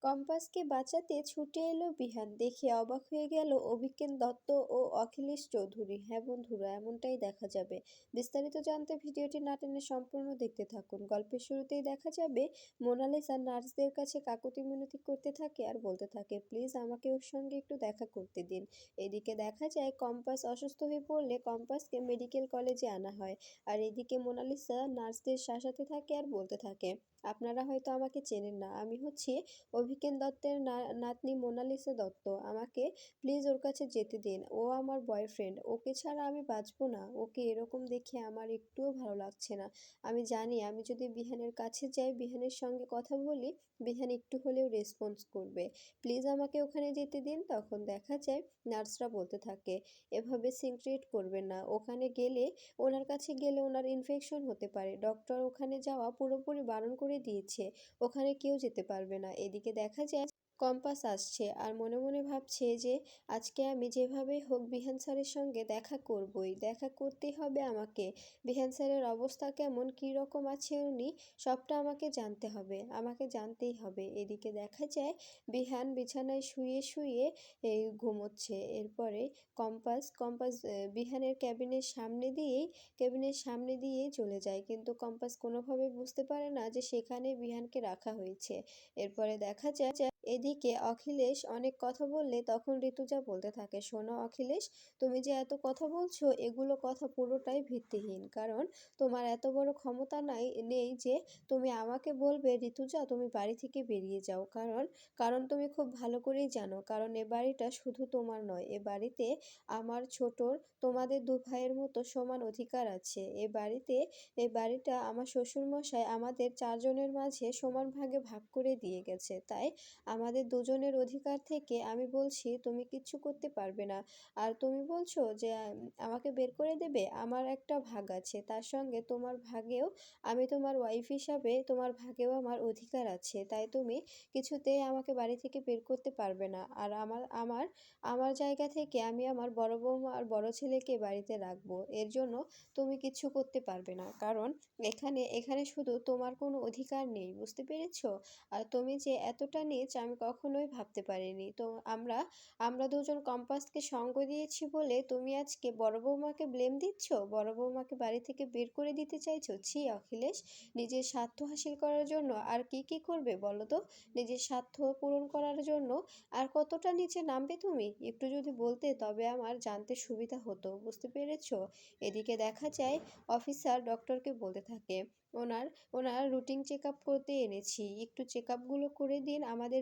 কম্পাসকে বাঁচাতে ছুটে এলো বিহান। দেখে অবাক হয়ে গেল অভিজ্ঞান দত্ত ও অখিলেশ চৌধুরী। হ্যাঁ বন্ধুরা, এমনটাই দেখা যাবে। বিস্তারিত জানতে ভিডিওটি না টেনে সম্পূর্ণ দেখতে থাকুন। গল্পের শুরুতেই দেখা যাবে মোনালিসা নার্সদের কাছে কাকুতি মিনতি করতে থাকে আর বলতে থাকে, প্লিজ আমাকে ওর সঙ্গে একটু দেখা করতে দিন। এদিকে দেখা যায় কম্পাস অসুস্থ হয়ে পড়লে কম্পাসকে মেডিকেল কলেজে আনা হয়। আর এদিকে মোনালিসা নার্সদের শাসাতে থাকে আর বলতে থাকে, আপনারা হয়তো আমাকে চেনেন না, আমি হচ্ছি অভিজ্ঞান দত্তের নাতনি মোনালিসা দত্ত। আমাকে প্লিজ ওর কাছে যেতে দিন, ও আমার বয়ফ্রেন্ড, ওকে ছাড়া আমি বাঁচবো না। ওকে এরকম দেখে আমার একটুও ভালো লাগছে না। আমি জানি আমি যদি বিহানের কাছে যাই, বিহানের সঙ্গে কথা বলি, বিহান একটু হলেও রেসপন্স করবে। প্লিজ আমাকে ওখানে যেতে দিন। তখন দেখা যায় নার্সরা বলতে থাকে, এভাবে সিক্রেট করবেন না, ওখানে গেলে ওনার কাছে গেলে ওনার ইনফেকশন হতে পারে। ডক্টর ওখানে যাওয়া পুরোপুরি বারণ করে দিয়েছে, ওখানে কেউ যেতে পারবে না। এদিকে দেখা যায় কম্পাস আসছে আর মনে মনে ভাবছে যে আজকে আমি যেভাবেই হোক বিহান স্যারের সঙ্গে দেখা করবই, দেখা করতেই হবে আমাকে। বিহান স্যারের অবস্থা কেমন, কী রকম আছে উনি, সবটা আমাকে জানতে হবে, আমাকে জানতেই হবে। এদিকে দেখা যায় বিহান বিছানায় শুয়ে শুয়ে ঘুমোচ্ছে। এরপরে কম্পাস কম্পাস বিহানের ক্যাবিনের সামনে দিয়েই চলে যায়, কিন্তু কম্পাস কোনোভাবে বুঝতে পারে না যে সেখানে বিহানকে রাখা হয়েছে। এরপরে দেখা যায় এদিকে অখিলেশ অনেক কথা বললে তখন ঋতুজা বলতে থাকে, শোনো অখিলেশ, তুমি যে এত কথা বলছো এগুলো কথা পুরোটাই ভিত্তিহীন। কারণ তোমার এত বড় ক্ষমতা নেই যে তুমি আমাকে বলবে ঋতুজা তুমি বাড়ি থেকে বেরিয়ে যাও। কারণ কারণ তুমি খুব ভালো করেই জানো, কারণ এ বাড়িটা শুধু তোমার নয়, এ বাড়িতে আমার ছোটর তোমাদের দু ভাইয়ের মতো সমান অধিকার আছে। এ বাড়িটা আমার শ্বশুরমশাই আমাদের চারজনের মাঝে সমান ভাগে ভাগ করে দিয়ে গেছে। তাই আমাদের দুজনের অধিকার থেকে আমি বলছি তুমি কিচ্ছু করতে পারবে না। আর তুমি বলছো যে আমাকে বের করে দেবে, আমার একটা ভাগ আছে, তার সঙ্গে তোমার ভাগেও আমি তোমার ওয়াইফ হিসাবে তোমার ভাগেও আমার অধিকার আছে। তাই তুমি কিছুতেই আমাকে বাড়ি থেকে বের করতে পারবে না। আর আমার আমার আমার জায়গা থেকে আমি আমার বড় বৌমা আর বড় ছেলেকে বাড়িতে রাখবো, এর জন্য তুমি কিচ্ছু করতে পারবে না। কারণ এখানে এখানে শুধু তোমার কোনো অধিকার নেই, বুঝতে পেরেছো? আর তুমি যে এতটা নীচ আমি কখনোই ভাবতে পারিনি। তো আমরা আমরা দুজন কম্পাসকে সঙ্গ দিয়েছি বলে তুমি আজকে বড় বৌমাকে ব্লেম দিচ্ছ, বড় বৌমাকে বাড়ি থেকে বের করে দিতে চাইছো। ছি অখিলেশ, নিজের স্বার্থ হাসিল করার জন্য আর কি কি করবে বলো তো? নিজের স্বার্থ পূরণ করার জন্য আর কতটা নিচে নামবে তুমি? একটু যদি বলতে তবে আমার জানতে সুবিধা হতো, বুঝতে পেরেছো? এদিকে দেখা যায় অফিসার ডক্টরকে বলতে থাকে, ওনার ওনার রুটিন চেক আপ করতে এনেছি, একটু চেক আপগুলো করে দিন, আমাদের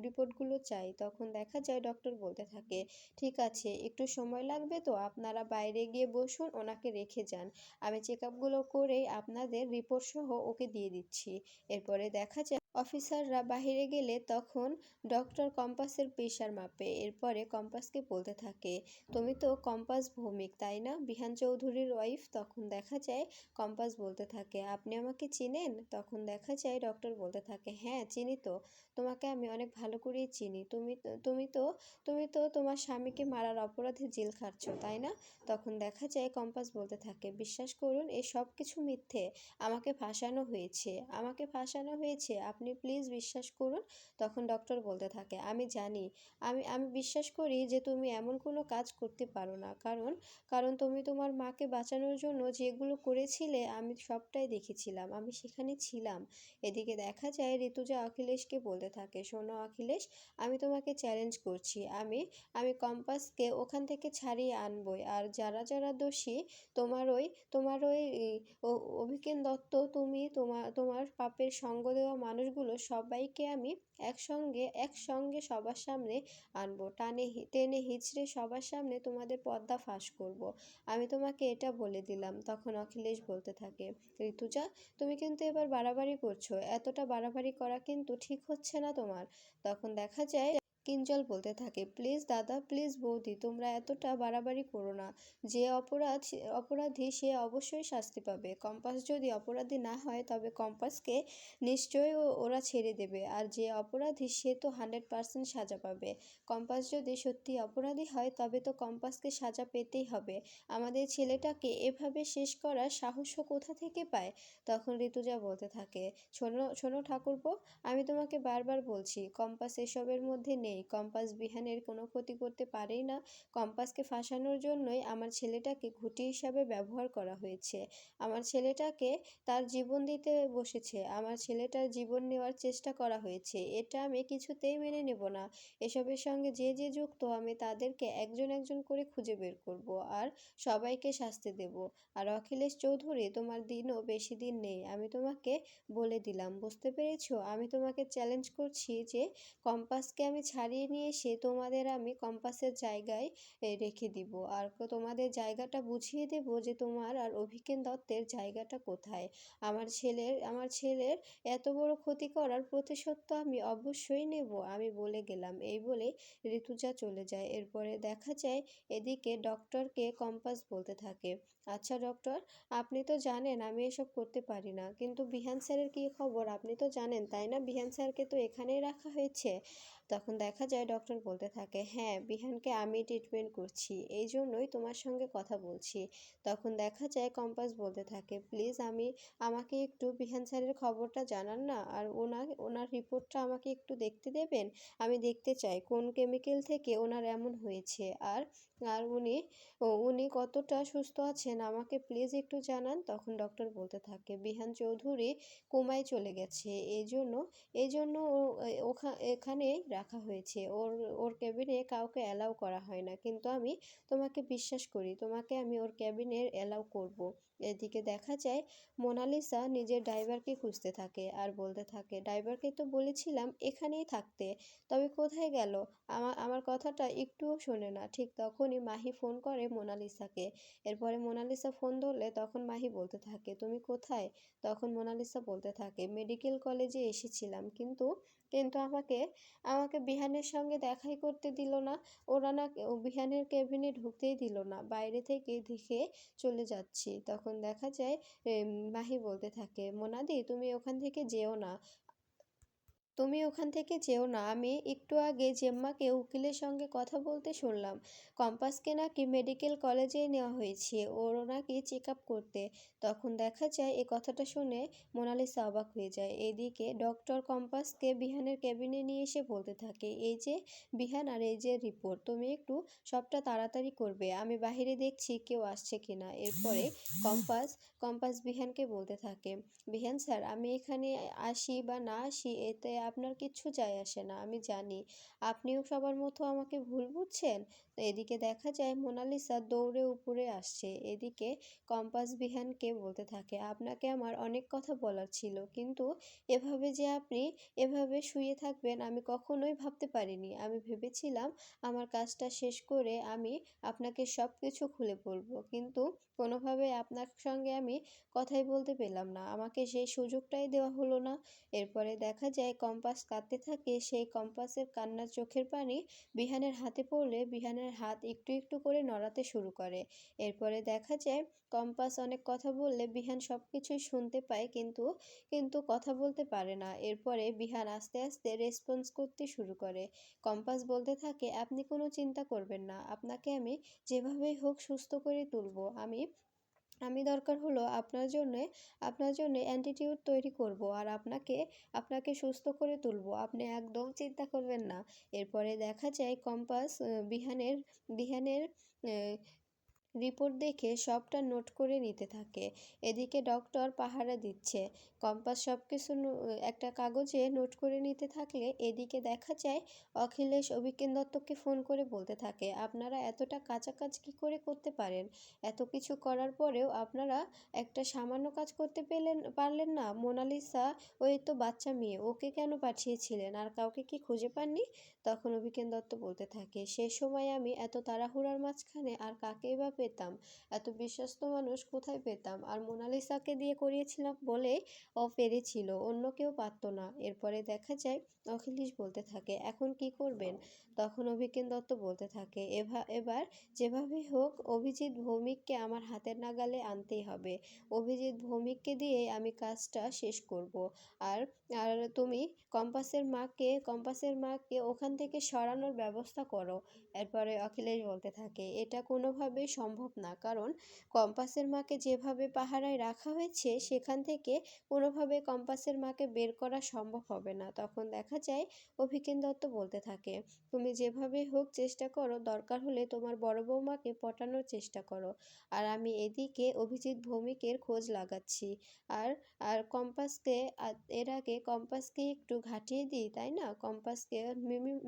রিপোর্টগুলো চাই। তখন দেখা যায় ডক্টর বলতে থাকে, ঠিক আছে, একটু সময় লাগবে তো, আপনারা বাইরে গিয়ে বসুন, ওনাকে রেখে যান, আমি চেক আপগুলো করেই আপনাদের রিপোর্ট সহ ওকে দিয়ে দিচ্ছি। এরপরে দেখা যায় অফিসাররা বাহিরে গেলে তখন ডক্টর কম্পাসের প্রেশার মাপে। এরপরে কম্পাসকে বলতে থাকে, তুমি তো কম্পাস ভৌমিক তাই না, বিহান চৌধুরীর ওয়াইফ? তখন দেখা যায় কম্পাস বলতে থাকে, আপনি আমাকে চিনেন? তখন দেখা যায় ডক্টর বলতে থাকে, হ্যাঁ চিনি তো, তোমাকে আমি অনেক ভালো করেই চিনি। তুমি তো তোমার স্বামীকে মারার অপরাধে জেল খাটছ তাই না? তখন দেখা যায় কম্পাস বলতে থাকে, বিশ্বাস করুন এই সব কিছু মিথ্যে, আমাকে ফাঁসানো হয়েছে, আপনি প্লিজ বিশ্বাস করুন। তখন ডক্টর বলতে থাকে, আমি জানি, আমি বিশ্বাস করি যে তুমি এমন কোনো কাজ করতে পারো না। কারণ কারণ তুমি তোমার মাকে বাঁচানোর জন্য যেগুলো করেছিলে আমি সবটাই দেখেছিলাম, আমি সেখানে ছিলাম। এদিকে দেখা যায় ঋতুজা অখিলেশকে বলতে থাকে, শোনো অখিলেশ, আমি তোমাকে চ্যালেঞ্জ করছি, আমি কম্পাসকে ওখান থেকে ছাড়িয়ে আনবই। আর যারা যারা দোষী, তোমার ওই অভিজ্ঞান দত্ত, তুমি তোমার তোমার পাপের সঙ্গ দেওয়া মানুষগুলো সবাইকে আমি একসঙ্গে সবার সামনে আনবো, টেনে হিচড়ে সবার সামনে তোমাদের পর্দা ফাঁস করব। আমি তোমাকে এটা বলে দিলাম। তখন অখিলেশ বলতে থাকে, ঋতুজা তুমি কিন্তু এবার বাড়াবাড়ি করছো, এতটা বাড়াবাড়ি করা কিন্তু ঠিক হচ্ছে না তোমার। তখন দেখা যায় কিঞ্জল বলতে থাকে, প্লিজ দাদা, প্লিজ বৌদি, তোমরা এতটা বাড়াবাড়ি করো না। যে অপরাধী সে অবশ্যই শাস্তি পাবে। কম্পাস যদি অপরাধী না হয় তবে কম্পাসকে নিশ্চয়ই ওরা ছেড়ে দেবে, আর যে অপরাধী সে তো 100% সাজা পাবে। কম্পাস যদি সত্যি অপরাধী হয় তবে তো কম্পাসকে সাজা পেতেই হবে। আমাদের ছেলেটাকে এভাবে শেষ করার সাহসও কোথা থেকে পায়? তখন ঋতুজা বলতে থাকে, শোনো শোনো ঠাকুরপো, আমি তোমাকে বারবার বলছি কম্পাস এসবের মধ্যে নেই। কম্পাস বিহানের কোনো ক্ষতি করতে পারেই না। কম্পাসকে ফাঁসানোর জন্যই আমার ছেলেটাকে ঘুঁটি হিসাবে ব্যবহার করা হয়েছে। আমার ছেলেটাকে তার জীবন দিতে বসেছে, আমার ছেলেটার জীবন নেওয়ার চেষ্টা করা হয়েছে। এটা আমি কিছুতেই মেনে নেব না। এসবের সঙ্গে যে যে যুক্ত আমি তাদেরকে একজন একজন করে খুঁজে বের করব, আর সবাইকে শাস্তি দেব। আর অখিলেশ চৌধুরী, তোমার দিনও বেশি দিন নেই, আমি তোমাকে বলে দিলাম, বুঝতে পেরেছো? আমি তোমাকে চ্যালেঞ্জ করছি যে কম্পাসকে আমি ছাড়িয়ে নিয়ে এসে তোমাদের আমি কম্পাসের জায়গায় রেখে দিব, আর তোমাদের জায়গাটা বুঝিয়ে দেব যে তোমার আর অভিজ্ঞান দত্তের জায়গাটা কোথায়। আমার ছেলের এত বড় ক্ষতি করার প্রতিশোধ তো আমি অবশ্যই নেব, আমি বলে গেলাম। এই বলে ঋতুজা চলে যায়। এরপরে দেখা যায় এদিকে ডক্টরকে কম্পাস বলতে থাকে, আচ্ছা ডক্টর, আপনি তো জানেন আমি এসব করতে পারি না, কিন্তু বিহান স্যারের কী খবর আপনি তো জানেন তাই না? বিহান স্যারকে তো এখানেই রাখা হয়েছে। তখন দেখা যায় ডক্টর বলতে থাকে, হ্যাঁ, বিহানকে আমি ট্রিটমেন্ট করছি, এই জন্যই তোমার সঙ্গে কথা বলছি। তখন দেখা যায় কম্পাস বলতে থাকে, প্লিজ আমাকে একটু বিহান স্যারের খবরটা জানান না, আর ওনার রিপোর্টটা আমাকে একটু দেখতে দেবেন। আমি দেখতে চাই কোন কেমিক্যাল থেকে ওনার এমন হয়েছে, আর আর উনি কতটা সুস্থ আছেন আমাকে প্লিজ একটু জানান। তখন ডক্টর বলতে থাকে, বিহান চৌধুরী কোমায় চলে গেছে, এই জন্য এখানেই রাখা হয়েছে। ওর কেবিনে কাউকে অ্যালাউ করা হয় না, কিন্তু আমি তোমাকে বিশ্বাস করি, তোমাকে আমি ওর ক্যাবিনে অ্যালাউ করব। এদিকে দেখা যায় মোনালিসা নিজের ড্রাইভারকে খুঁজতে থাকে আর বলতে থাকে, ড্রাইভারকে তো বলেছিলাম এখানেই থাকতে, তবে কোথায় গেল? আমার কথাটা একটুও শোনে না। ঠিক তখনই মাহি ফোন করে মোনালিসাকে। এরপরে মোনালিসা ফোন ধরলে তখন মাহি বলতে থাকে, তুমি কোথায়? তখন মোনালিসা বলতে থাকে, মেডিকেল কলেজে এসেছিলাম, কিন্তু কিন্তু আমাকে আমাকে বিহানের সঙ্গে দেখাই করতে দিল না। ওরা না বিহানের কেবিনে ঢুকতেই দিল না, বাইরে থেকে দেখে চলে যাচ্ছি। তখন দেখা যায় মাহি বলতে থাকে, মোনাদি, তুমি ওখান থেকে যেও না, আমি একটু আগে জেম্মাকে উকিলের সঙ্গে কথা বলতে শুনলাম। কম্পাসকে নাকি মেডিকেল কলেজে নেওয়া হয়েছে, ওর নাকি চেক আপ করতে। তখন দেখা যায় এ কথাটা শুনে মোনালিসা অবাক হয়ে যায়। এইদিকে ডক্টর কম্পাসকে বিহানের কেবিনে নিয়ে এসে বলতে থাকে, এই যে বিহান, আর এই যে রিপোর্ট, তুমি একটু সবটা তাড়াতাড়ি করবে, আমি বাহিরে দেখছি কেউ আসছে কিনা। এরপরে কম্পাস কম্পাস বিহানকে বলতে থাকে, বিহান স্যার, আমি এখানে আসি বা না আসি এতে আপনার কিচ্ছু যায় আসে না, আমি জানি আপনিও সবার মতো আমাকে ভুল বুঝছেন। তো এদিকে দেখা যায় মোনালিসা দৌড়ে উপরে আসছে। এদিকে কম্পাস বিহানকে বলতে থাকে, আপনাকে আমার অনেক কথা বলার ছিল, কিন্তু এভাবে যে আপনি এভাবে শুয়ে থাকবেন আমি কখনোই ভাবতে পারিনি। আমি ভেবেছিলাম আমার কাজটা শেষ করে আমি আপনাকে সব কিছু খুলে বলবো, কিন্তু কোনোভাবে আপনার সঙ্গে আমি কথাই বলতে পেলাম না, আমাকে সেই সুযোগটাই দেওয়া হলো না। এরপরে দেখা যায় কম্পাস কাঁদতে থাকে, সেই কম্পাসের কান্নার চোখের পানি বিহানের হাতে পড়লে বিহানের হাত একটু একটু করে নড়াতে শুরু করে। এরপরে দেখা যায় কম্পাস অনেক কথা বললে বিহান সব কিছুই শুনতে পায়, কিন্তু কিন্তু কথা বলতে পারে না। এরপরে বিহান আস্তে আস্তে রেসপন্স করতে শুরু করে। কম্পাস বলতে থাকে, আপনি কোনো চিন্তা করবেন না, আপনাকে আমি যেভাবেই হোক সুস্থ করে তুলবো। আমি আমি দরকার হলো আপনার জন্য অ্যান্টিটিউড তৈরি করব, আর আপনাকে সুস্থ করে তুলবো, আপনি একদম চিন্তা করবেন না। এরপরে দেখা যায় কম্পাস বিহানের রিপোর্ট দেখে সবটা নোট করে নিতে থাকে। এদিকে ডক্টর পাহারা দিচ্ছে। কম্পাস সব কিছু একটা কাগজে নোট করে নিতে থাকলে এদিকে দেখা যায় অখিলেশ অভিজ্ঞান দত্তকে ফোন করে বলতে থাকে, আপনারা এতটা কাঁচা কাজ কী করে করতে পারেন? এত কিছু করার পরেও আপনারা একটা সামান্য কাজ করতে পারলেন না? মোনালিসা, ওই তো বাচ্চা মেয়ে, ওকে কেন পাঠিয়েছিলেন? আর কাউকে কি খুঁজে পাননি? তখন অভিজ্ঞান দত্ত বলতে থাকে, সে সময় আমি এত তাড়াহুড়ার মাঝখানে আর কাকেই বা পেতাম? এত বিশ্বস্ত মানুষ কোথায় পেতাম? আর মোনালিসাকে দিয়ে করিয়েছিলাম বলেই ও পেরেছিল, অন্য কেউ পারত না। এরপরে দেখা যায় অখিলেশ বলতে থাকে, এখন কি করবেন? তখন অভিজ্ঞান দত্ত বলতে থাকে, এবার যেভাবেই হোক অভিজিৎ ভৌমিককে আমার হাতের নাগালে আনতেই হবে। অভিজিৎ ভৌমিককে দিয়েই আমি কাজটা শেষ করব। আর আর তুমি কম্পাসের মাকে ওখান থেকে সরানোর ব্যবস্থা করো। এরপরে অখিলেশ বলতে থাকে, এটা কোনোভাবেই সম্ভব না, কারণ কম্পাসের মাকে যেভাবে পাহারায় রাখা হয়েছে সেখান থেকে কোনোভাবে কম্পাসের মাকে বের করা সম্ভব হবে না। তখন দেখা যায় অভিজ্ঞান দত্ত বলতে থাকে, তুমি যেভাবে হোক চেষ্টা করো, দরকার হলে তোমার বড় বৌমাকে পটানোর চেষ্টা করো। আর আমি এদিকে অভিজিৎ ভৌমিকের খোঁজ লাগাচ্ছি। আর আর কম্পাসকে এর আগে কম্পাসকে একটু ঘাঁটিয়ে দিই, তাই না? কম্পাসকে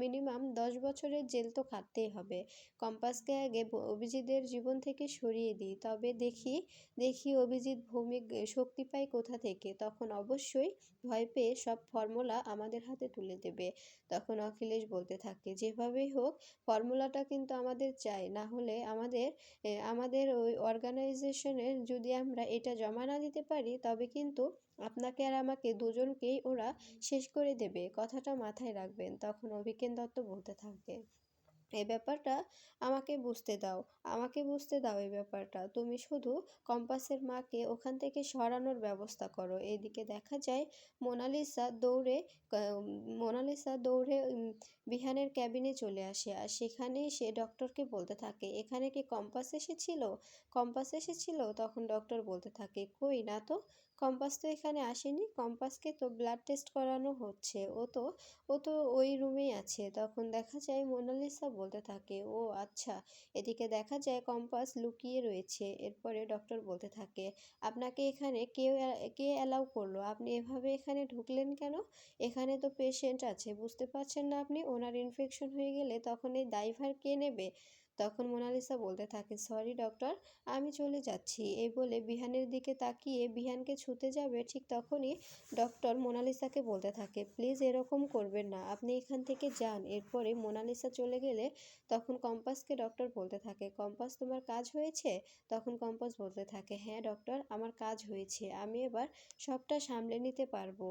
মিনিমাম 10 বছরের জেল তো খাটতেই হবে। কম্পাসকে আগে অভিজিতের জীবন থেকে সরিয়ে দিই, তবে দেখি দেখি অভিজিৎ ভৌমিক শক্তি পায় কোথা থেকে, তখন অবশ্যই ভয় পেয়ে সব ফর্মুলা আমাদের হাতে তুলে দেবে। তখন অখিলেশ বলতে থাকে, যেভাবেই হোক ফর্মুলাটা কিন্তু আমাদের চাই, না হলে আমাদের ওই অর্গানাইজেশনে যদি আমরা এটা জমা না দিতে পারি তবে কিন্তু আপনাকে আর আমাকে দুজনকেই ওরা শেষ করে দেবে, কথাটা মাথায় রাখবেন। তখন অভিজ্ঞান দত্ত বলতে থাকে, এই ব্যাপারটা আমাকে বুঝতে দাও এই ব্যাপারটা। তুমি শুধু কম্পাসের মাকে ওখান থেকে সরানোর ব্যবস্থা করো। এদিকে দেখা যায় মোনালিসা দৌড়ে বিহানের ক্যাবিনে চলে আসে, আর সেখানেই সে ডক্টরকে বলতে থাকে, এখানে কি কম্পাস এসেছিল? তখন ডক্টর বলতে থাকে, কই না তো, কম্পাস তো এখানে আসেনি, কম্পাসকে তো ব্লাড টেস্ট করানো হচ্ছে, ও তো ওই রুমেই আছে। তখন দেখা যায় মোনালিসা বলতে থাকে, ও আচ্ছা। এদিকে দেখা যায় কম্পাস লুকিয়ে রয়েছে। এরপরে ডক্টর বলতে থাকে, আপনাকে এখানে কে অ্যালাউ করলো? আপনি এভাবে এখানে ঢুকলেন কেন? এখানে তো পেশেন্ট আছে, বুঝতে পারছেন না আপনি? ওনার ইনফেকশন হয়ে গেলে তখন এই দায়ভার কে নেবে? তখন মোনালিসা বলতে থাকে, সরি ডক্টর, আমি চলে যাচ্ছি। এই বলে বিহানের দিকে তাকিয়ে বিহানকে ছুতে যাবে, ঠিক তখনই ডক্টর মোনালিসাকে বলতে থাকে, প্লিজ এরকম করবেন না, আপনি এখান থেকে যান। এরপরে মোনালিসা চলে গেলে তখন কম্পাসকে ডক্টর বলতে থাকে, কম্পাস তোমার কাজ হয়েছে? তখন কম্পাস বলতে থাকে, হ্যাঁ ডক্টর, আমার কাজ হয়েছে, আমি এবার সবটা সামলে নিতে পারবো।